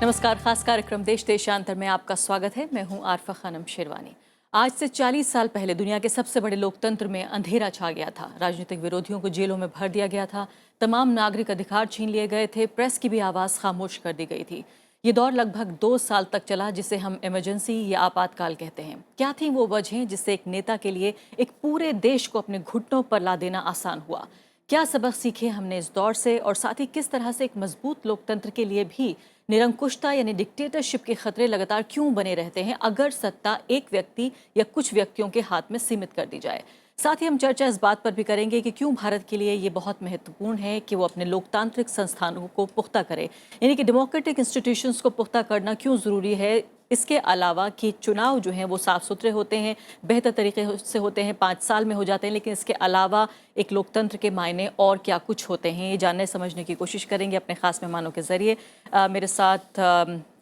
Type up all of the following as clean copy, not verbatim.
नमस्कार। खास कार्यक्रम देश देशांतर में आपका स्वागत है। मैं हूं आरफा खानम शेरवानी। आज से 40 साल पहले दुनिया के सबसे बड़े लोकतंत्र में अंधेरा छा गया था। राजनीतिक विरोधियों को जेलों में भर दिया गया था। तमाम नागरिक अधिकार छीन लिए गए थे। प्रेस की भी आवाज़ खामोश कर दी गई थी। ये दौर लगभग 2 साल तक चला, जिसे हम इमरजेंसी या आपातकाल कहते हैं। क्या थी वो वजहें जिससे एक नेता के लिए एक पूरे देश को अपने घुटनों पर ला देना आसान हुआ? क्या सबक सीखे हमने इस दौर से, और साथ ही किस तरह से एक मजबूत लोकतंत्र के लिए भी निरंकुशता यानी डिक्टेटरशिप के खतरे लगातार क्यों बने रहते हैं अगर सत्ता एक व्यक्ति या कुछ व्यक्तियों के हाथ में सीमित कर दी जाए? साथ ही हम चर्चा इस बात पर भी करेंगे कि क्यों भारत के लिए ये बहुत महत्वपूर्ण है कि वो अपने लोकतांत्रिक संस्थानों को पुख्ता करे, यानी कि डेमोक्रेटिक इंस्टीट्यूशंस को पुख्ता करना क्यों ज़रूरी है। इसके अलावा कि चुनाव जो हैं वो साफ़ सुथरे होते हैं, बेहतर तरीके से होते हैं, 5 साल में हो जाते हैं, लेकिन इसके अलावा एक लोकतंत्र के मायने और क्या कुछ होते हैं, ये जानने समझने की कोशिश करेंगे अपने खास मेहमानों के ज़रिए। मेरे साथ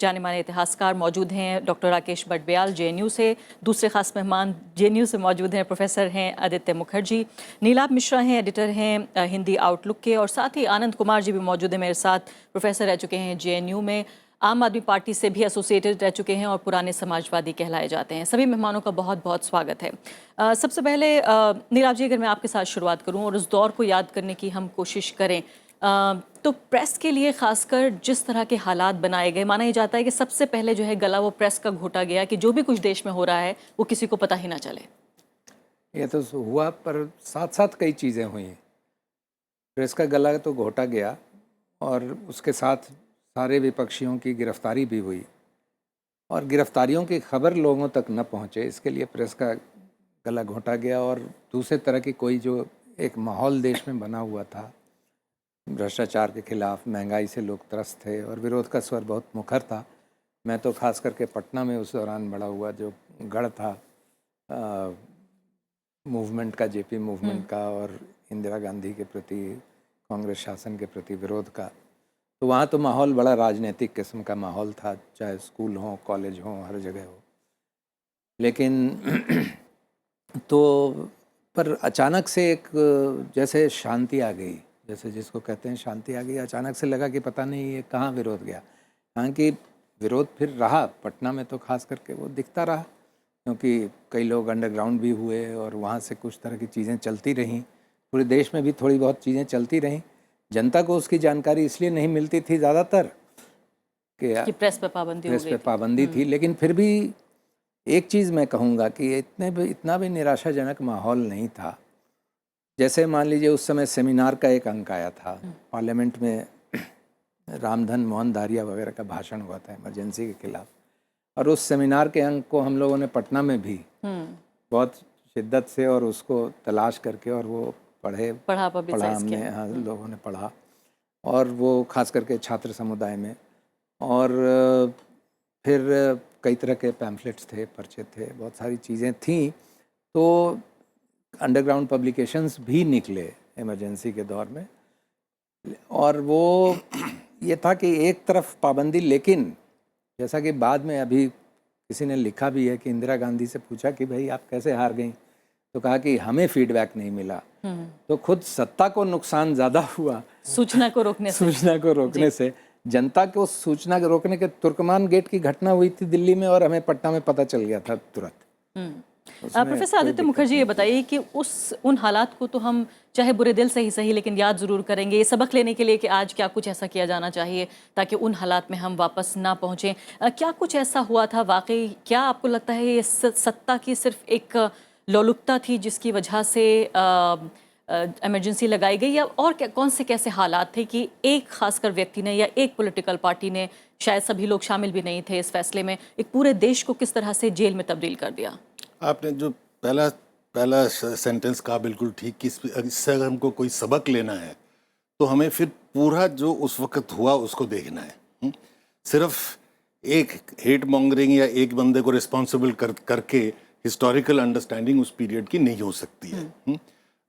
जाने माने इतिहासकार मौजूद हैं, डॉक्टर राकेश बटब्याल जेएनयू से। दूसरे खास मेहमान जेएनयू से मौजूद हैं, प्रोफेसर हैं आदित्य मुखर्जी। नीलाभ मिश्रा हैं, एडिटर हैं हिंदी आउटलुक के। और साथ ही आनंद कुमार जी भी मौजूद हैं मेरे साथ, प्रोफेसर रह चुके हैं जेएनयू में, आम आदमी पार्टी से भी एसोसिएटेड रह चुके हैं और पुराने समाजवादी कहलाए जाते हैं। सभी मेहमानों का बहुत बहुत स्वागत है। सबसे पहले नीलाभ जी, अगर मैं आपके साथ शुरुआत करूं और उस दौर को याद करने की हम कोशिश करें, तो प्रेस के लिए खासकर जिस तरह के हालात बनाए गए, माना जाता है कि सबसे पहले जो है गला वो प्रेस का घोटा गया कि जो भी कुछ देश में हो रहा है वो किसी को पता ही ना चले। ये तो हुआ, पर साथ साथ कई चीज़ें हुई। प्रेस का गला तो घोटा गया और उसके साथ सारे विपक्षियों की गिरफ्तारी भी हुई, और गिरफ्तारियों की खबर लोगों तक न पहुंचे, इसके लिए प्रेस का गला घोटा गया। और दूसरे तरह की कोई जो एक माहौल देश में बना हुआ था, भ्रष्टाचार के खिलाफ, महंगाई से लोग त्रस्त थे और विरोध का स्वर बहुत मुखर था। मैं तो खास करके पटना में उस दौरान बड़ा हुआ, जो गढ़ था मूवमेंट का, जेपी मूवमेंट का और इंदिरा गांधी के प्रति, कांग्रेस शासन के प्रति विरोध का, तो वहाँ तो माहौल बड़ा राजनीतिक किस्म का माहौल था, चाहे स्कूल हो, कॉलेज हो, हर जगह हो। लेकिन तो पर अचानक से एक जैसे शांति आ गई, जैसे जिसको कहते हैं शांति आ गई। अचानक से लगा कि पता नहीं ये कहाँ विरोध गया। हालांकि विरोध फिर रहा, पटना में तो खास करके वो दिखता रहा, क्योंकि कई लोग अंडरग्राउंड भी हुए और वहाँ से कुछ तरह की चीज़ें चलती रहीं। पूरे देश में भी थोड़ी बहुत चीज़ें चलती रहीं। जनता को उसकी जानकारी इसलिए नहीं मिलती थी ज़्यादातर कि प्रेस पे पाबंदी थी। लेकिन फिर भी एक चीज़ मैं कहूँगा कि इतना भी निराशाजनक माहौल नहीं था। जैसे मान लीजिए उस समय सेमिनार का एक अंक आया था, पार्लियामेंट में रामधन मोहन दारिया वगैरह का भाषण हुआ था इमरजेंसी के खिलाफ, और उस सेमिनार के अंक को हम लोगों ने पटना में भी बहुत शिद्दत से और उसको तलाश करके और वो पढ़ा हमने, हाँ, लोगों ने पढ़ा, और वो खास करके छात्र समुदाय में। और फिर कई तरह के पैम्फलेट्स थे, पर्चे थे, बहुत सारी चीज़ें थीं। तो अंडरग्राउंड पब्लिकेशंस भी निकले इमरजेंसी के दौर में। और वो ये था कि एक तरफ पाबंदी, लेकिन जैसा कि बाद में अभी किसी ने लिखा भी है कि इंदिरा गांधी से पूछा कि भाई आप कैसे हार गई, तो कहा कि हमें फीडबैक नहीं मिला। तो खुद सत्ता को नुकसान ज़्यादा हुआ सूचना को रोकने से। जनता को सूचना को रोकने के, तुर्कमान गेट की घटना हुई थी दिल्ली में और हमें पटना में पता चल गया था तुरंत। प्रोफेसर आदित्य मुखर्जी, ये बताइए कि उन हालात को तो हम चाहे बुरे दिल से ही सही लेकिन याद ज़रूर करेंगे, ये सबक लेने के लिए कि आज क्या कुछ ऐसा किया जाना चाहिए ताकि उन हालात में हम वापस ना पहुँचें। क्या कुछ ऐसा हुआ था वाकई? क्या आपको लगता है ये सत्ता की सिर्फ एक लोलुपता थी जिसकी वजह से इमरजेंसी लगाई गई, या और कौन से कैसे हालात थे कि एक खासकर व्यक्ति ने या एक पॉलिटिकल पार्टी ने, शायद सभी लोग शामिल भी नहीं थे इस फैसले में, एक पूरे देश को किस तरह से जेल में तब्दील कर दिया? आपने जो पहला सेंटेंस कहा बिल्कुल ठीक, कि इससे अगर हमको कोई सबक लेना है तो हमें फिर पूरा जो उस वक्त हुआ उसको देखना है। सिर्फ एक हेट मॉन्गरिंग या एक बंदे को रिस्पॉन्सिबल करके हिस्टोरिकल अंडरस्टैंडिंग उस पीरियड की नहीं हो सकती है।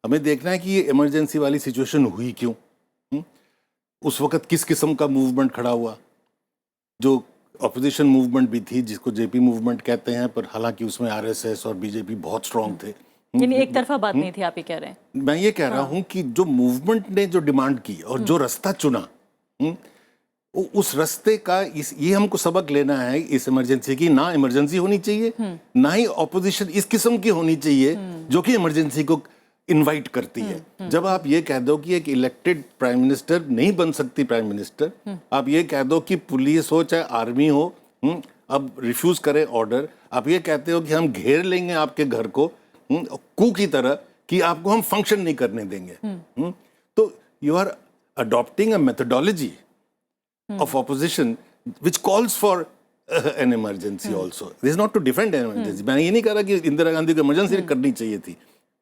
हमें देखना है कि ये इमरजेंसी वाली सिचुएशन हुई क्यों, उस वक्त किस किस्म का मूवमेंट खड़ा हुआ। जो अपोजिशन मूवमेंट भी थी जिसको जेपी मूवमेंट कहते हैं, पर हालांकि उसमें आरएसएस और बीजेपी बहुत स्ट्रांग थे। यानी एक तरफा बात नहीं थी, आप ये कह रहे हैं? मैं ये कह रहा हूं कि जो मूवमेंट ने जो डिमांड की और जो रास्ता चुना, उस रास्ते का ये हमको सबक लेना है इस इमरजेंसी की। ना इमरजेंसी होनी चाहिए, ना ही ऑपोजिशन इस किस्म की होनी चाहिए जो कि इमरजेंसी को इनवाइट करती है। जब आप ये कह दो कि एक इलेक्टेड प्राइम मिनिस्टर नहीं बन सकती प्राइम मिनिस्टर, आप ये कह दो कि पुलिस हो चाहे आर्मी हो, अब रिफ्यूज करे ऑर्डर, आप ये कहते हो कि हम घेर लेंगे आपके घर को कू की तरह कि आपको हम फंक्शन नहीं करने देंगे, तो you are adopting a methodology of opposition which calls for an emergency also. This is not to defend an emergency. मैं ये नहीं कह रहा कि इंदिरा गांधी को इमरजेंसी करनी चाहिए थी,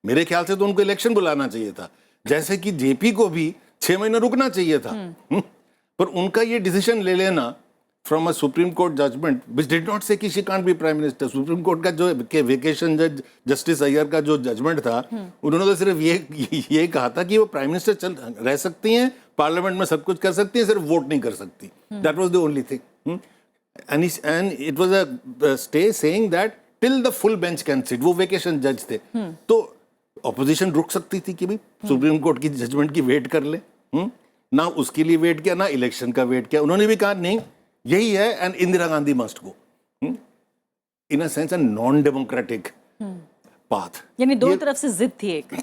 मेरे ख्याल से तो उनको इलेक्शन बुलाना चाहिए था, जैसे कि जेपी को भी 6 महीने रुकना चाहिए था। पर उनका ये डिसीजन ले लेना from a supreme court judgment which did not say कि she can't be prime minister. Supreme court का जो वेकेशन जज जस्टिस अय्यर का जो जजमेंट था, उन्होंने तो सिर्फ ये कहा था कि वो प्राइम मिनिस्टर चल रह सकती हैं, पार्लियामेंट में सब कुछ कर सकती हैं, सिर्फ वोट नहीं कर सकती। That was the only thing. And it was a stay saying that till the full bench can sit. वो वेकेशन जज थे, तो ऑपोजिशन रुक सकती थी कि भाई सुप्रीम कोर्ट की जजमेंट की वेट कर ले। ना उसके लिए वेट किया, ना इलेक्शन का वेट किया। उन्होंने भी कहा नहीं यही है and Indira Gandhi must go, in a sense a non democratic path. यानी दो तरफ से जिद थी एक।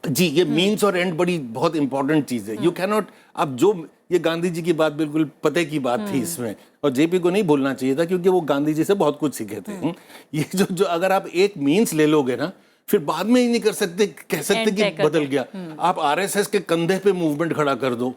जी, ये मीन्स और एंड बड़ी बहुत इंपॉर्टेंट चीज है। यू कैन नॉट, अब जो ये गांधी जी की बात बिल्कुल पते की बात थी इसमें, और जेपी को नहीं भूलना चाहिए था क्योंकि वो गांधी जी से बहुत कुछ सीखे थे। ये जो अगर आप एक मीन्स ले लोगे ना, फिर बाद में ही नहीं कर सकते, कह सकते कि बदल गया। आप आरएसएस के कंधे पे मूवमेंट खड़ा कर दो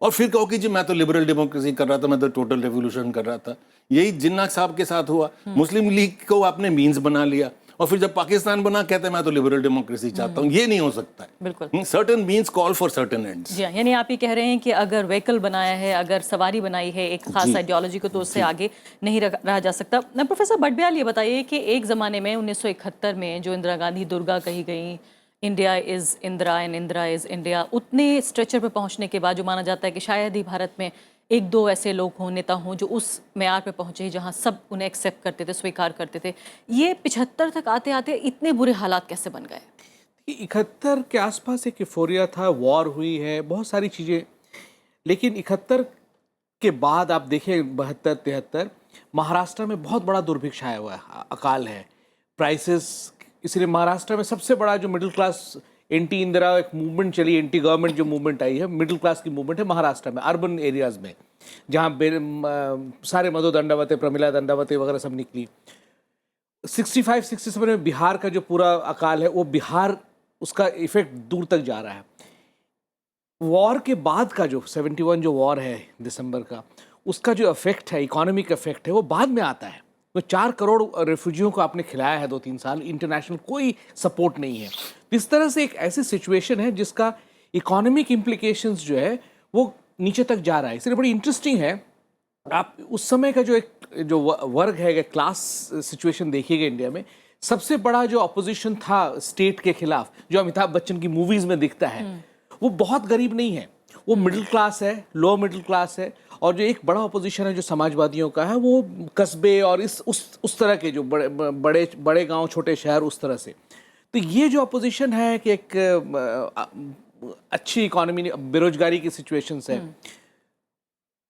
और फिर कहो कि जी मैं तो लिबरल डेमोक्रेसी कर रहा था, मैं तो टोटल रेवोल्यूशन कर रहा था। यही जिन्ना साहब के साथ हुआ। मुस्लिम लीग को आपने मीन्स बना लिया और फिर जब पाकिस्तान बना कहते हैं मैं तो लिबरल डेमोक्रेसी चाहता हूँ। ये नहीं हो सकता है। बिल्कुल, certain means call for certain ends. जी, यानी आप ये कह रहे हैं कि अगर व्हीकल बनाया है, अगर सवारी बनाई है एक खास आइडियोलॉजी को, तो उससे आगे नहीं रहा जा सकता। प्रोफेसर बटब्याल, ये बताइए कि एक ज़माने में 1971 में जो इंदिरा गांधी दुर्गा कही गई, India is Indira and Indira is India, उतने स्ट्रेचर पे पहुंचने के बाद जो माना जाता है कि शायद ही भारत में एक दो ऐसे लोग हों, नेता हों, जो उस मेयार पे पहुंचे जहां सब उन्हें एक्सेप्ट करते थे, स्वीकार करते थे। ये 75 तक आते आते इतने बुरे हालात कैसे बन गए? 71 के आसपास एक यूफोरिया था, वॉर हुई है, बहुत सारी चीज़ें, लेकिन 71 के बाद आप देखें 72-73 महाराष्ट्र में बहुत बड़ा दुर्भिक्ष आया हुआ है, अकाल है, प्राइसेस। इसलिए महाराष्ट्र में सबसे बड़ा जो मिडिल क्लास एंटी इंदिरा एक मूवमेंट चली, एंटी गवर्नमेंट जो मूवमेंट आई है, मिडिल क्लास की मूवमेंट है महाराष्ट्र में, अर्बन एरियाज़ में, जहाँ सारे मधु दंडावते, प्रमिला दंडावते वगैरह सब निकली। 65-67 में बिहार का जो पूरा अकाल है, वो बिहार, उसका इफेक्ट दूर तक जा रहा है। वॉर के बाद का जो 71 जो वॉर है दिसंबर का, उसका जो इफेक्ट है, इकोनॉमिक इफेक्ट है, वो बाद में आता है। तो 4 करोड़ रेफ्यूजियों को आपने खिलाया है 2-3 साल, इंटरनेशनल कोई सपोर्ट नहीं है। इस तरह से एक ऐसी सिचुएशन है जिसका इकोनॉमिक इम्प्लीकेशंस जो है वो नीचे तक जा रहा है। इसलिए बड़ी इंटरेस्टिंग है, आप उस समय का जो वर्ग है, क्लास सिचुएशन देखिएगा इंडिया में, सबसे बड़ा जो अपोजिशन था स्टेट के खिलाफ, जो अमिताभ बच्चन की मूवीज़ में दिखता है, वो बहुत गरीब नहीं है, वो मिडिल क्लास है, लो मिडिल क्लास है। और जो एक बड़ा अपोजिशन है जो समाजवादियों का है, वो कस्बे और उस तरह के जो बड़े गांव, छोटे शहर, उस तरह से। तो ये जो अपोजिशन है कि एक अच्छी इकोनॉमी, बेरोजगारी की सिचुएशंस है।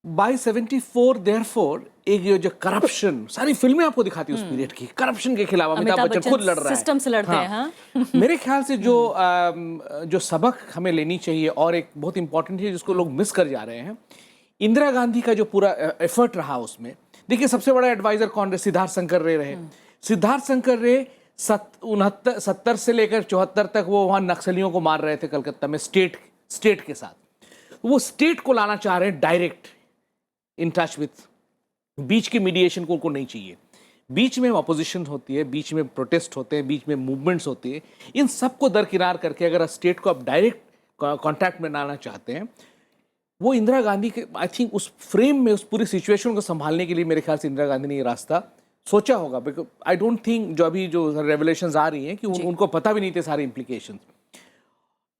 बाय 74 देयरफॉर एक ये जो करप्शन, सारी फिल्में आपको दिखाती है उस पीरियड की, करप्शन के खिलाफ अमिताभ बच्चन खुद लड़ रहा है, सिस्टम से लड़ते हैं। हाँ। मेरे ख्याल से जो सबक हमें लेनी चाहिए, और एक बहुत इंपॉर्टेंट है जिसको लोग मिस कर जा रहे हैं, इंदिरा गांधी का जो पूरा एफर्ट रहा उसमें, देखिए सबसे बड़ा एडवाइजर कौन रहे? सिद्धार्थ शंकर रे रहे। सिद्धार्थ शंकर रे 70 से लेकर 74 तक वो वहाँ नक्सलियों को मार रहे थे कलकत्ता में, स्टेट के साथ। वो स्टेट को लाना चाह रहे हैं डायरेक्ट इन टच विथ, बीच की मीडिएशन को उनको नहीं चाहिए। बीच में अपोजिशन होती है, बीच में प्रोटेस्ट होते हैं, बीच में मूवमेंट्स होती है, इन सबको दरकिनार करके अगर स्टेट को आप डायरेक्ट कॉन्टैक्ट में लाना चाहते हैं, वो इंदिरा गांधी के, आई थिंक उस फ्रेम में, उस पूरी सिचुएशन को संभालने के लिए मेरे ख्याल से इंदिरा गांधी ने ये रास्ता सोचा होगा। बिकॉज आई डोंट थिंक जो अभी जो रेवलेशंस आ रही हैं कि उनको पता भी नहीं थे सारे इम्प्लीकेशंस।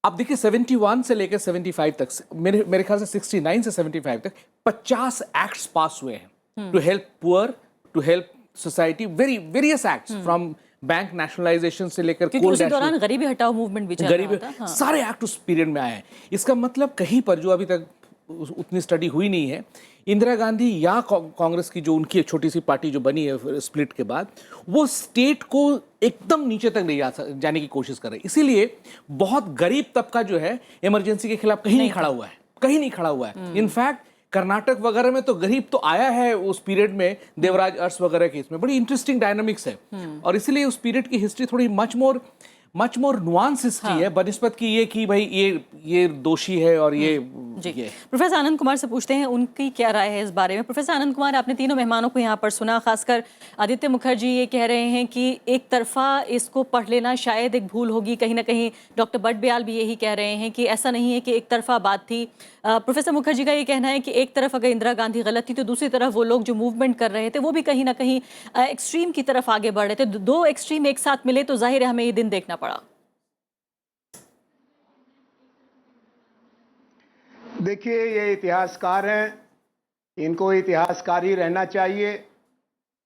अब देखिए 71 से लेकर 75 तक, मेरे ख्याल से 69 से 75 तक 50 एक्ट्स पास हुए हैं to help poor, to help society, various acts, from bank nationalisation से लेकर उसी दौरान गरीबी हटाओ मूवमेंट भी चल रहा था। हाँ। सारे एक्ट उस पीरियड में आए हैं। इसका मतलब कहीं पर जो अभी तक उतनी स्टडी हुई नहीं है, इंदिरा गांधी या कांग्रेस की जो उनकी छोटी सी पार्टी जो बनी है स्प्लिट के बाद, वो स्टेट को एकदम नीचे तक ले जाने की कोशिश कर रहे हैं। इसीलिए बहुत गरीब तबका जो है इमरजेंसी के खिलाफ कहीं नहीं खड़ा हुआ है, कहीं नहीं खड़ा हुआ है। इनफैक्ट कर्नाटक वगैरह में तो गरीब तो आया है उस पीरियड में, देवराज अरस वगैरह के, इसमें बड़ी इंटरेस्टिंग डायनामिक्स है। और इसीलिए उस पीरियड की हिस्ट्री थोड़ी मच मोर नुआंस हिस्ट्री है बनिस्बत की ये कि भाई ये दोषी है और ये प्रोफेसर आनंद कुमार से पूछते हैं उनकी क्या राय है इस बारे में। प्रोफेसर आनंद कुमार, आपने तीनों मेहमानों को यहाँ पर सुना, खासकर आदित्य मुखर्जी ये कह रहे हैं कि एक तरफा इसको पढ़ लेना शायद एक भूल होगी, कहीं ना कहीं डॉक्टर बटब्याल भी यही कह रहे हैं कि ऐसा नहीं है कि एक तरफा बात थी। प्रोफेसर मुखर्जी का ये कहना है कि एक तरफ अगर इंदिरा गांधी गलत थी तो दूसरी तरफ वो लोग जो मूवमेंट कर रहे थे वो भी कहीं ना कहीं एक्सट्रीम की तरफ आगे बढ़ रहे थे। दो एक्सट्रीम एक साथ मिले तो जाहिर है हमें ये दिन देखना पड़ा। देखिए, ये इतिहासकार हैं, इनको इतिहासकार ही रहना चाहिए।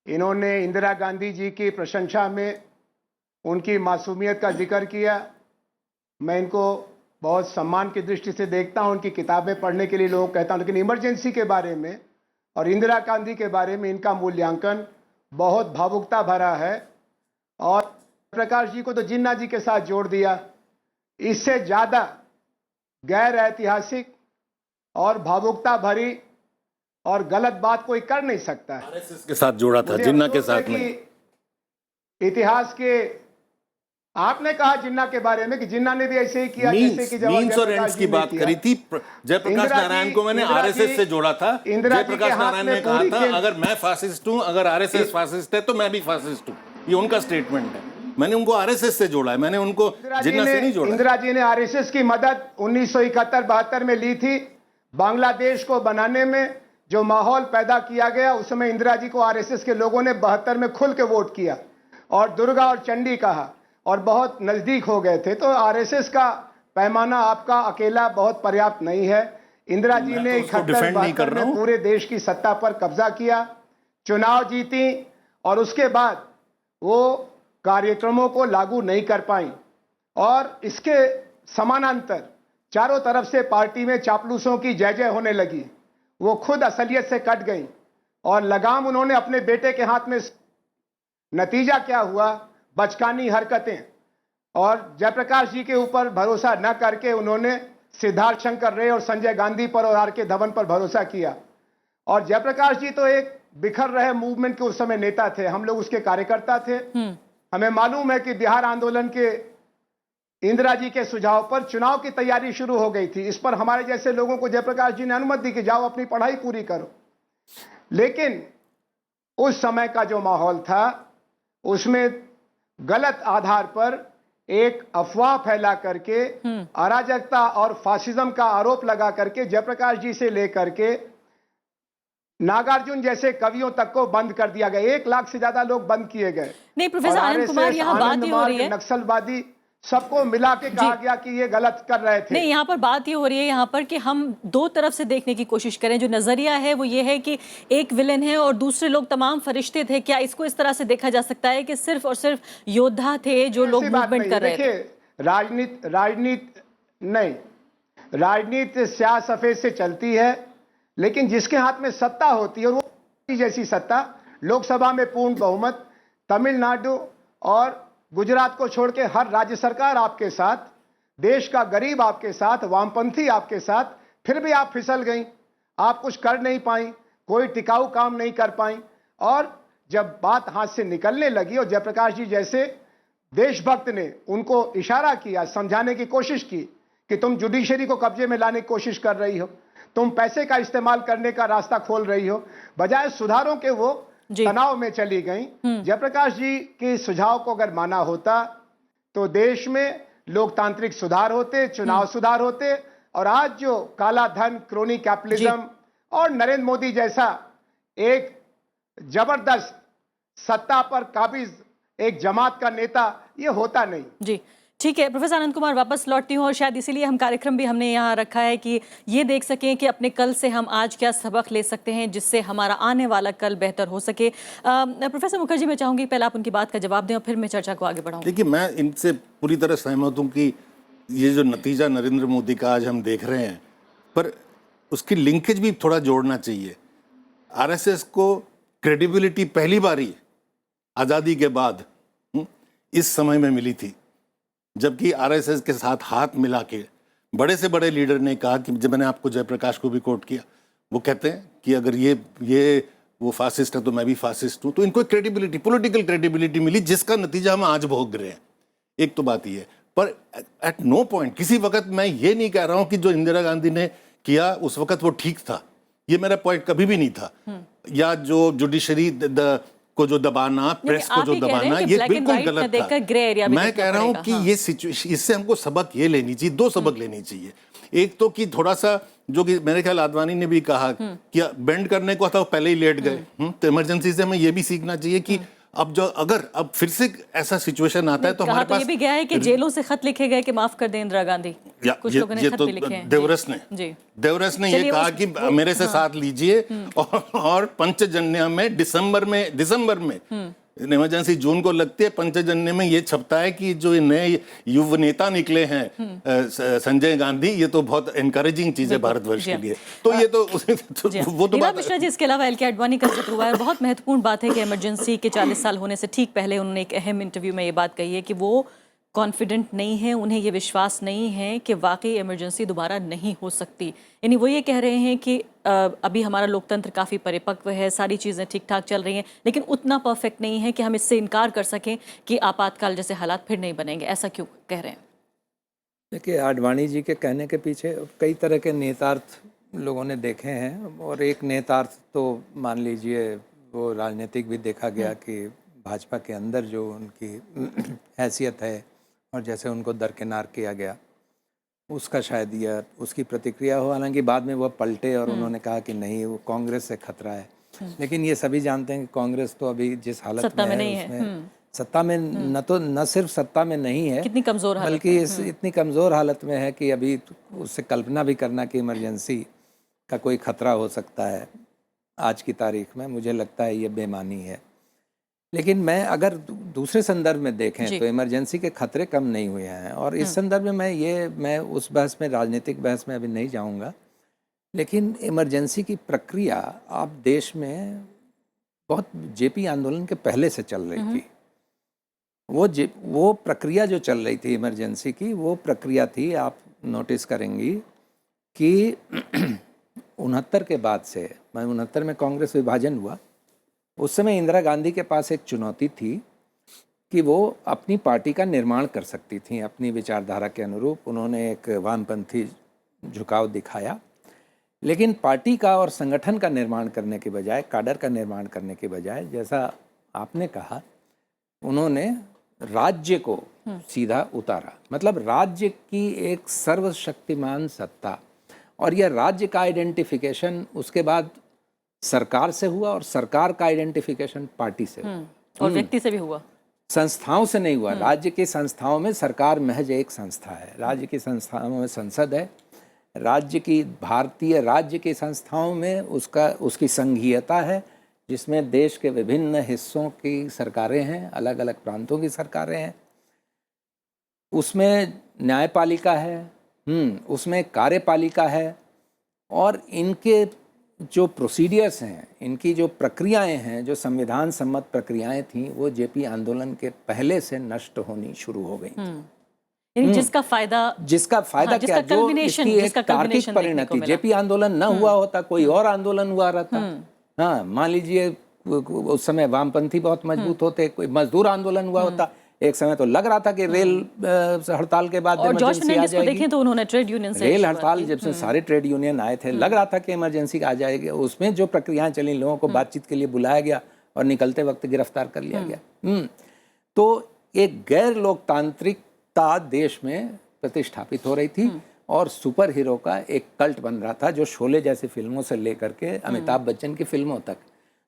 इन्होंने इंदिरा गांधी जी की प्रशंसा में उनकी मासूमियत का जिक्र किया। मैं इनको बहुत सम्मान की दृष्टि से देखता हूं, उनकी किताबें पढ़ने के लिए लोग कहता हूं, लेकिन इमरजेंसी के बारे में और इंदिरा गांधी के बारे में इनका मूल्यांकन बहुत भावुकता भरा है। और प्रकाश जी को तो जिन्ना जी के साथ जोड़ दिया। इससे ज़्यादा गैर ऐतिहासिक और भावुकता भरी और गलत बात कोई कर नहीं सकता है। आरएसएस के साथ जोड़ा था, जिन्ना के साथ नहीं। इतिहास के आपने कहा जिन्ना के बारे में कि जिन्ना ने भी ऐसे ही किया जैसे कि मीन्स और एंड्स की बात करी थी। जयप्रकाश नारायण को मैंने आरएसएस से जोड़ा था। जयप्रकाश नारायण ने कहा था अगर मैं फासिस्ट हूं, अगर आरएसएस फासिस्ट है तो मैं भी फासिस्ट हूं। ये उनका स्टेटमेंट है। मैंने उनको आरएसएस से जोड़ा है, मैंने उनको जिन्ना से नहीं जोड़ा। इंदिरा जी ने आरएसएस की मदद 1971-72 में ली थी। बांग्लादेश को बनाने में जो माहौल पैदा किया गया, उस समय इंदिरा जी को आरएसएस के लोगों ने 72 में खुल के वोट किया और दुर्गा और चंडी कहा और बहुत नजदीक हो गए थे। तो आरएसएस का पैमाना आपका अकेला बहुत पर्याप्त नहीं है। इंदिरा जी ने 71-72 में पूरे देश की सत्ता पर कब्जा किया, चुनाव जीती और उसके बाद वो कार्यक्रमों को लागू नहीं कर पाई और इसके समानांतर चारों तरफ से पार्टी में चापलूसों की जय जय होने लगी। वो खुद असलियत से कट गई और लगाम उन्होंने अपने बेटे के हाथ में। नतीजा क्या हुआ? बचकानी हरकतें। और जयप्रकाश जी के ऊपर भरोसा न करके उन्होंने सिद्धार्थ शंकर रे और संजय गांधी पर और आर.के. धवन पर भरोसा किया। और जयप्रकाश जी तो एक बिखर रहे मूवमेंट के उस समय नेता थे, हम लोग उसके कार्यकर्ता थे। हमें मालूम है कि बिहार आंदोलन के इंदिरा जी के सुझाव पर चुनाव की तैयारी शुरू हो गई थी। इस पर हमारे जैसे लोगों को जयप्रकाश जी ने अनुमति दी कि जाओ अपनी पढ़ाई पूरी करो। लेकिन उस समय का जो माहौल था उसमें गलत आधार पर एक अफवाह फैला करके अराजकता और फासिज्म का आरोप लगा करके जयप्रकाश जी से लेकर के नागार्जुन जैसे कवियों तक को बंद कर दिया गया। 1 लाख से ज्यादा लोग बंद किए गए। नहीं प्रोफेसर आनंद कुमार, यहाँ बात ये हो रही है, नक्सलवादी सबको मिला के कहा गया कि ये गलत कर रहे थे। नहीं, यहाँ पर बात ये हो रही है यहाँ पर कि हम दो तरफ से देखने की कोशिश करें। जो नजरिया है वो ये है कि एक विलेन है और दूसरे लोग तमाम फरिश्ते थे। क्या इसको इस तरह से देखा जा सकता है कि सिर्फ और सिर्फ योद्धा थे जो लोग मूवमेंट कर रहे थे? राजनीति स्याह सफेद से चलती है, लेकिन जिसके हाथ में सत्ता होती है और वो जैसी सत्ता, लोकसभा में पूर्ण बहुमत, तमिलनाडु और गुजरात को छोड़ के हर राज्य सरकार आपके साथ, देश का गरीब आपके साथ, वामपंथी आपके साथ, फिर भी आप फिसल गई। आप कुछ कर नहीं पाई, कोई टिकाऊ काम नहीं कर पाई। और जब बात हाथ से निकलने लगी और जयप्रकाश जी जैसे देशभक्त ने उनको इशारा किया, समझाने की कोशिश की कि तुम जुडिशरी को कब्जे में लाने की कोशिश कर रही हो, तुम पैसे का इस्तेमाल करने का रास्ता खोल रही हो, बजाय सुधारों के वो तनाव में चली गई। जयप्रकाश जी के सुझाव को अगर माना होता तो देश में लोकतांत्रिक सुधार होते, चुनाव सुधार होते और आज जो काला धन, क्रोनी कैपिटलिज्म और नरेंद्र मोदी जैसा एक जबरदस्त सत्ता पर काबिज एक जमात का नेता, ये होता नहीं। जी ठीक है प्रोफेसर आनंद कुमार, वापस लौटती हूँ और शायद इसीलिए हम कार्यक्रम भी हमने यहाँ रखा है कि ये देख सकें कि अपने कल से हम आज क्या सबक ले सकते हैं जिससे हमारा आने वाला कल बेहतर हो सके। प्रोफेसर मुखर्जी, मैं चाहूँगी पहले आप उनकी बात का जवाब दें और फिर मैं चर्चा को आगे बढ़ाऊँ। देखिए, मैं इनसे पूरी तरह सहमत हूँ कि ये जो नतीजा नरेंद्र मोदी का आज हम देख रहे हैं, पर उसकी लिंकेज भी थोड़ा जोड़ना चाहिए। आरएसएस को क्रेडिबिलिटी पहली बारी आज़ादी के बाद इस समय में मिली थी, जबकि आरएसएस के साथ हाथ मिला के बड़े से बड़े लीडर ने कहा कि, जब मैंने आपको जयप्रकाश को भी कोट किया, वो कहते हैं कि अगर ये वो फासिस्ट है तो मैं भी फासिस्ट हूँ। तो इनको क्रेडिबिलिटी, पॉलिटिकल क्रेडिबिलिटी मिली, जिसका नतीजा हम आज भोग रहे हैं। एक तो बात ये है, पर एट नो पॉइंट किसी वक्त मैं ये नहीं कह रहा हूँ कि जो इंदिरा गांधी ने किया उस वक्त वो ठीक था, ये मेरा पॉइंट कभी भी नहीं था। या जो जुडिशरी को जो दबाना, प्रेस को जो दबाना, ये बिल्कुल गलत था। मैं कह रहा हूँ कि ये सिचुएशन, इससे हमको सबक ये लेनी चाहिए, दो सबक लेनी चाहिए। एक तो कि थोड़ा सा, जो कि मेरे ख्याल आडवाणी ने भी कहा कि बेंड करने को था, वो पहले ही लेट गए। तो इमरजेंसी से हमें ये भी सीखना चाहिए कि अब फिर से ऐसा सिचुएशन आता है तो हमारे पास ये भी गया है कि जेलों से खत लिखे गए कि माफ कर दें इंदिरा गांधी। कुछ लोगों ने खत भी लिखे हैं। देवरस ने ये कहा कि मेरे से साथ लीजिए, और पंचजन्य में दिसंबर में इमरजेंसी जून को लगती है, पंचजन्य में ये छपता है कि जो नए युवा नेता निकले हैं संजय गांधी, ये तो बहुत एनकरेजिंग चीज है भारतवर्ष के लिए। तो ये तो वो तो बात। मिश्रा जी, इसके अलावा एल के आडवाणी का जिक्र हुआ है, बहुत महत्वपूर्ण बात है कि इमरजेंसी के 40 साल होने से ठीक पहले उन्होंने एक अहम इंटरव्यू में ये बात कही है कि वो कॉन्फिडेंट नहीं है, उन्हें ये विश्वास नहीं है कि वाकई इमरजेंसी दोबारा नहीं हो सकती। यानी वो ये कह रहे हैं कि अभी हमारा लोकतंत्र काफ़ी परिपक्व है, सारी चीज़ें ठीक ठाक चल रही हैं, लेकिन उतना परफेक्ट नहीं है कि हम इससे इनकार कर सकें कि आपातकाल जैसे हालात फिर नहीं बनेंगे। ऐसा क्यों कह रहे हैं? देखिए, आडवाणी जी के कहने के पीछे कई तरह के नेतार्थ लोगों ने देखे हैं, और एक नेतार्थ तो मान लीजिए वो राजनीतिक भी देखा गया कि भाजपा के अंदर जो उनकी हैसियत है और जैसे उनको दरकिनार किया गया, उसका शायद यह उसकी प्रतिक्रिया हो। हालांकि बाद में वो पलटे और उन्होंने कहा कि नहीं, वो कांग्रेस से खतरा है। लेकिन ये सभी जानते हैं कि कांग्रेस तो अभी जिस हालत में है उसमें सत्ता में न सिर्फ सत्ता में नहीं है, कितनी कमजोर हालत, बल्कि इतनी कमज़ोर हालत में है कि अभी उससे कल्पना भी करना कि इमरजेंसी का कोई खतरा हो सकता है आज की तारीख में, मुझे लगता है ये बेमानी है। लेकिन मैं अगर दूसरे संदर्भ में देखें तो इमरजेंसी के खतरे कम नहीं हुए हैं, और इस संदर्भ में मैं उस बहस में, राजनीतिक बहस में अभी नहीं जाऊंगा। लेकिन इमरजेंसी की प्रक्रिया आप देश में बहुत जेपी आंदोलन के पहले से चल रही थी। वो प्रक्रिया जो चल रही थी इमरजेंसी की, वो प्रक्रिया थी, आप नोटिस करेंगी कि 69 के बाद से, 69 में कांग्रेस विभाजन हुआ, उस समय इंदिरा गांधी के पास एक चुनौती थी कि वो अपनी पार्टी का निर्माण कर सकती थी अपनी विचारधारा के अनुरूप। उन्होंने एक वामपंथी झुकाव दिखाया, लेकिन पार्टी का और संगठन का निर्माण करने के बजाय, काडर का निर्माण करने के बजाय, जैसा आपने कहा, उन्होंने राज्य को सीधा उतारा। मतलब राज्य की एक सर्वशक्तिमान सत्ता, और यह राज्य का आइडेंटिफिकेशन उसके बाद सरकार से हुआ, और सरकार का आइडेंटिफिकेशन पार्टी से हुआ, और व्यक्ति से भी हुआ, संस्थाओं से नहीं हुआ। राज्य की संस्थाओं में सरकार महज एक संस्था है, राज्य की संस्थाओं में संसद है, राज्य की भारतीय राज्य की संस्थाओं में उसकी संघीयता है, जिसमें देश के विभिन्न हिस्सों की सरकारें हैं, अलग अलग प्रांतों की सरकारें हैं, उसमें न्यायपालिका है, उसमें कार्यपालिका है, और इनके जो प्रोसीडियर्स हैं, इनकी जो प्रक्रियाएं हैं, जो संविधान सम्मत प्रक्रियाएं थीं, वो जेपी आंदोलन के पहले से नष्ट होनी शुरू हो गई। यानी जिसका फायदा क्या, जो इसकी एक तार्किक परिणति, जेपी आंदोलन न हुआ होता, कोई और आंदोलन हुआ रहता। हाँ, मान लीजिए उस समय वामपंथी बहुत मजबूत होते, कोई मजदूर आंदोलन हुआ होता, एक समय तो लग रहा था कि रेल हड़ताल के बाद इमरजेंसी आ जाएगी। देखें तो उन्होंने ट्रेड यूनियन से रेल हड़ताल, जब से सारे ट्रेड यूनियन आए थे, लग रहा था कि इमरजेंसी आ जाएगी। उसमें जो प्रक्रियाएं चली, लोगों को बातचीत के लिए बुलाया गया और निकलते वक्त गिरफ्तार कर लिया गया। तो एक गैर लोकतांत्रिकता देश में प्रतिष्ठापित हो रही थी, और सुपर हीरो का एक कल्ट बन रहा था, जो शोले जैसी फिल्मों से लेकर के अमिताभ बच्चन की फिल्मों तक।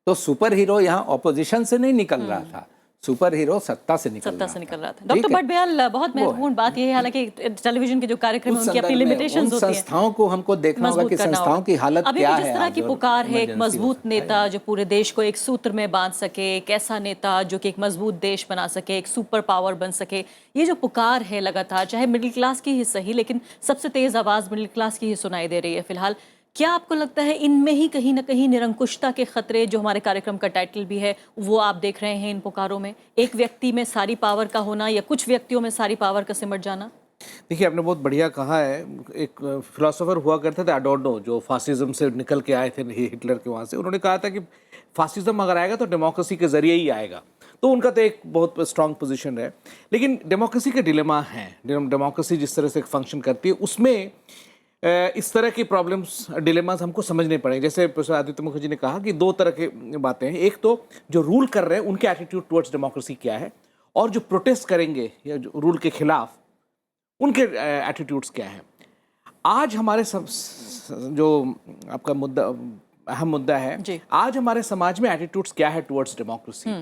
तो सुपर हीरो यहाँ ऑपोजिशन से नहीं निकल रहा था, सुपर हीरो सत्ता से निकल रहा था। डॉक्टर भट्टबयाल, बहुत महत्वपूर्ण बात यह है, हालांकि टेलीविजन के जो कार्यक्रम हैं उनकी अपनी लिमिटेशंस होती हैं। संस्थाओं को हमको देखना होगा कि संस्थाओं की हालत क्या है। जिस तरह की पुकार है, एक मजबूत नेता जो पूरे देश को एक सूत्र में बांध सके, एक ऐसा नेता जो कि एक मजबूत देश बना सके, एक सुपर पावर बन सके, ये जो पुकार है लगातार, चाहे मिडिल क्लास की ही सही, लेकिन सबसे तेज आवाज मिडिल क्लास की ही सुनाई दे रही है फिलहाल। क्या आपको लगता है इनमें ही कहीं ना कहीं निरंकुशता के खतरे, जो हमारे कार्यक्रम का टाइटल भी है, वो आप देख रहे हैं इन पुकारों में? एक व्यक्ति में सारी पावर का होना या कुछ व्यक्तियों में सारी पावर का सिमट जाना? देखिए, आपने बहुत बढ़िया कहा है। एक फिलोसोफर हुआ करते थे अडोर्नो, जो फासिज्म से निकल के आए थे हिटलर के वहाँ से। उन्होंने कहा था कि फासिज्म अगर आएगा तो डेमोक्रेसी के जरिए ही आएगा। तो उनका तो एक बहुत स्ट्रांग पोजीशन है। लेकिन डेमोक्रेसी के डिलेमा हैं। डेमोक्रेसी जिस तरह से फंक्शन करती है उसमें इस तरह की प्रॉब्लम्स, डिलेमास हमको समझने पड़ेंगे। जैसे प्रोफेसर आदित्य मुखर्जी ने कहा कि दो तरह की बातें हैं। एक तो जो रूल कर रहे हैं उनके एटीट्यूड टुवर्ड्स डेमोक्रेसी क्या है, और जो प्रोटेस्ट करेंगे या जो रूल के खिलाफ उनके एटीट्यूड्स क्या हैं। आज हमारे जो आपका मुद्दा, अहम मुद्दा है, आज हमारे समाज में एटीट्यूड्स क्या है टुवर्ड्स डेमोक्रेसी।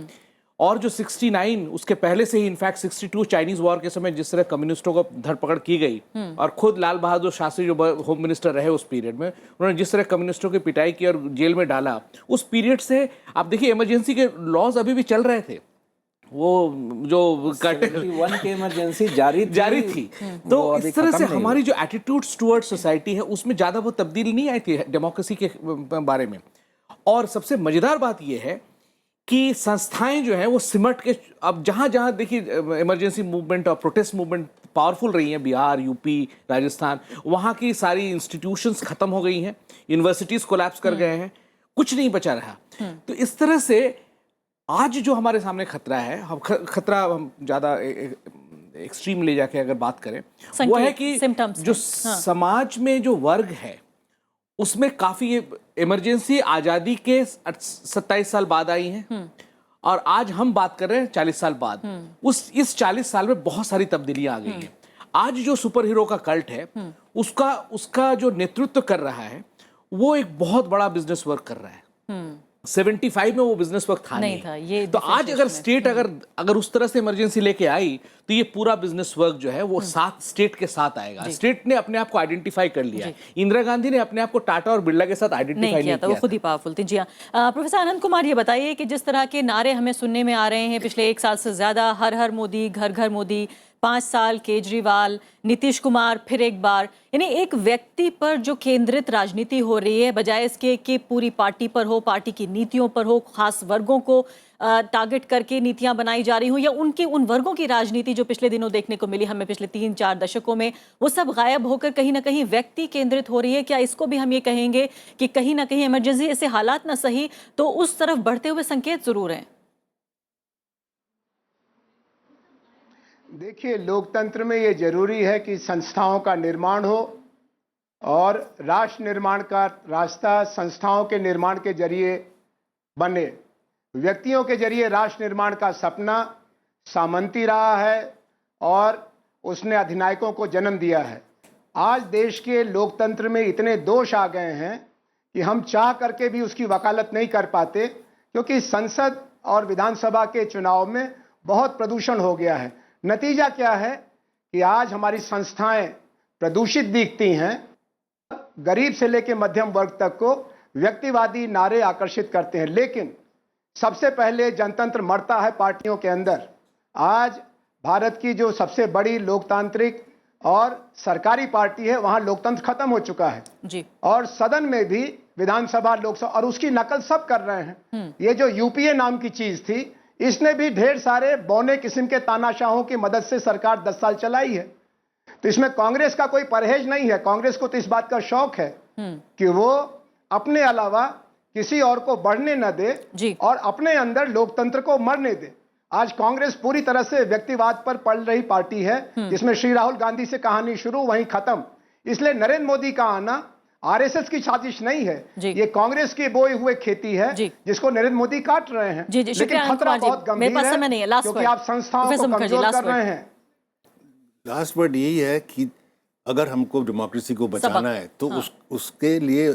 और जो 69, उसके पहले से ही इनफैक्ट 62 चाइनीज वॉर के समय जिस तरह कम्युनिस्टों को धरपकड़ की गई, और खुद लाल बहादुर शास्त्री जो होम मिनिस्टर रहे उस पीरियड में, उन्होंने जिस तरह कम्युनिस्टों की पिटाई की और जेल में डाला, उस पीरियड से आप देखिए इमरजेंसी के लॉज अभी भी चल रहे थे। वो जो 71 की इमरजेंसी जारी थी। तो इस तरह से हमारी जो एटीट्यूड्स टुवर्ड्स सोसाइटी है उसमें ज़्यादा वो तब्दीली नहीं आई थी डेमोक्रेसी के बारे में। और सबसे मज़ेदार बात यह है कि संस्थाएं जो हैं वो सिमट के, अब जहाँ जहाँ देखिए इमरजेंसी मूवमेंट और प्रोटेस्ट मूवमेंट पावरफुल रही हैं, बिहार, यूपी, राजस्थान, वहाँ की सारी इंस्टीट्यूशंस ख़त्म हो गई हैं, यूनिवर्सिटीज़ कोलैप्स कर गए हैं, कुछ नहीं बचा रहा। तो इस तरह से आज जो हमारे सामने खतरा है, खतरा हम ज़्यादा एक्सट्रीम ले जाके अगर बात करें, वो है कि जो समाज में जो वर्ग है उसमें काफ़ी इमरजेंसी आज़ादी के 27 साल बाद आई हैं, और आज हम बात कर रहे हैं 40 साल बाद। इस 40 साल में बहुत सारी तब्दीलियां आ गई हैं। आज जो सुपर हीरो का कल्ट है उसका जो नेतृत्व कर रहा है वो एक बहुत बड़ा बिजनेस वर्क कर रहा है। 75 में वो बिजनेस वर्क था नहीं था ये। तो आज अगर स्टेट अगर उस तरह से इमरजेंसी लेके आई तो ये पूरा बिजनेस वर्क जो है वो साथ स्टेट के साथ आएगा। स्टेट ने अपने आप को आइडेंटिफाई कर लिया। इंदिरा गांधी ने अपने आप को टाटा और बिरला के साथ आइडेंटिफाई नहीं किया था, वो खुद ही पावरफुल थी। जी हाँ, प्रोफेसर आनंद कुमार, ये बताइए कि जिस तरह के नारे हमें सुनने में आ रहे हैं पिछले 1 साल से ज्यादा, हर हर मोदी, घर घर मोदी, 5 साल केजरीवाल, नीतीश कुमार, फिर एक बार, यानी एक व्यक्ति पर जो केंद्रित राजनीति हो रही है, बजाय इसके कि पूरी पार्टी पर हो, पार्टी की नीतियों पर हो, खास वर्गों को टारगेट करके नीतियां बनाई जा रही हो, या उन वर्गों की राजनीति जो पिछले दिनों देखने को मिली हमें पिछले 3-4 दशकों में, वो सब गायब होकर कहीं ना कहीं व्यक्ति केंद्रित हो रही है। क्या इसको भी हम ये कहेंगे कि कहीं ना कहीं इमरजेंसी, ऐसे हालात ना सही तो उस तरफ बढ़ते हुए संकेत जरूर हैं? देखिए, लोकतंत्र में ये जरूरी है कि संस्थाओं का निर्माण हो, और राष्ट्र निर्माण का रास्ता संस्थाओं के निर्माण के जरिए बने। व्यक्तियों के जरिए राष्ट्र निर्माण का सपना सामंती रहा है और उसने अधिनायकों को जन्म दिया है। आज देश के लोकतंत्र में इतने दोष आ गए हैं कि हम चाह करके भी उसकी वकालत नहीं कर पाते, क्योंकि संसद और विधानसभा के चुनाव में बहुत प्रदूषण हो गया है। नतीजा क्या है कि आज हमारी संस्थाएं प्रदूषित दिखती हैं। गरीब से लेकर मध्यम वर्ग तक को व्यक्तिवादी नारे आकर्षित करते हैं, लेकिन सबसे पहले जनतंत्र मरता है पार्टियों के अंदर। आज भारत की जो सबसे बड़ी लोकतांत्रिक और सरकारी पार्टी है, वहां लोकतंत्र खत्म हो चुका है जी। और सदन में भी, विधानसभा, लोकसभा, और उसकी नकल सब कर रहे हैं। ये जो यूपीए नाम की चीज थी, इसने भी ढेर सारे बौने किस्म के तानाशाहों की मदद से सरकार 10 साल चलाई है। तो इसमें कांग्रेस का कोई परहेज नहीं है। कांग्रेस को तो इस बात का शौक है कि वो अपने अलावा किसी और को बढ़ने न दे और अपने अंदर लोकतंत्र को मरने दे। आज कांग्रेस पूरी तरह से व्यक्तिवाद पर पल रही पार्टी है, जिसमें श्री राहुल गांधी से कहानी शुरू वहीं खत्म। इसलिए नरेंद्र मोदी का आना आरएसएस की साजिश नहीं है, ये कांग्रेस की बोए हुए खेती है जिसको नरेंद्र मोदी काट रहे हैं। लेकिन खतरा बहुत गंभीर है, क्योंकि आप संस्थाओं को कमजोर कर रहे हैं। लास्ट वर्ड यही है कि अगर हमको डेमोक्रेसी को बचाना है तो उसके लिए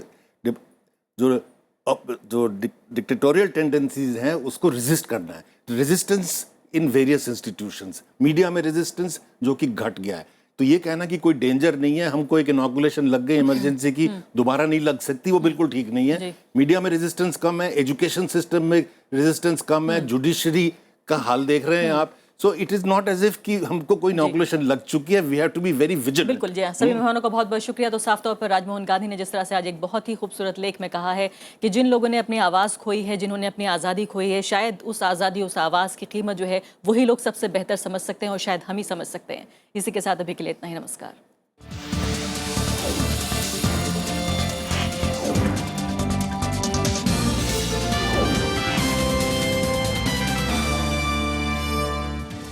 जो डिक्टेटोरियल टेंडेंसीज हैं उसको रेजिस्ट करना है। Resistance in various institutions, media में रेजिस्टेंस जो कि घट गया है। तो ये कहना कि कोई डेंजर नहीं है, हमको एक इनॉकुलेशन लग गई इमरजेंसी की, दोबारा नहीं लग सकती, वो बिल्कुल ठीक नहीं है। मीडिया में रेजिस्टेंस कम है, एजुकेशन सिस्टम में रेजिस्टेंस कम है, जुडिशरी का हाल देख रहे हैं आप, so it is not as if कि हमको कोई इनॉकुलेशन लग चुकी है, we have to be very vigilant. बिल्कुल जी हाँ, सभी मेहमानों का बहुत बहुत शुक्रिया। तो साफ तौर पर राजमोहन गांधी ने जिस तरह से आज एक बहुत ही खूबसूरत लेख में कहा है कि जिन लोगों ने अपनी आवाज़ खोई है, जिन्होंने अपनी आज़ादी खोई है, शायद उस आज़ादी, उस आवाज़ की कीमत जो है वही लोग सबसे बेहतर समझ सकते हैं और शायद हम ही समझ सकते हैं। इसी के साथ अभी के लिए इतना ही, नमस्कार।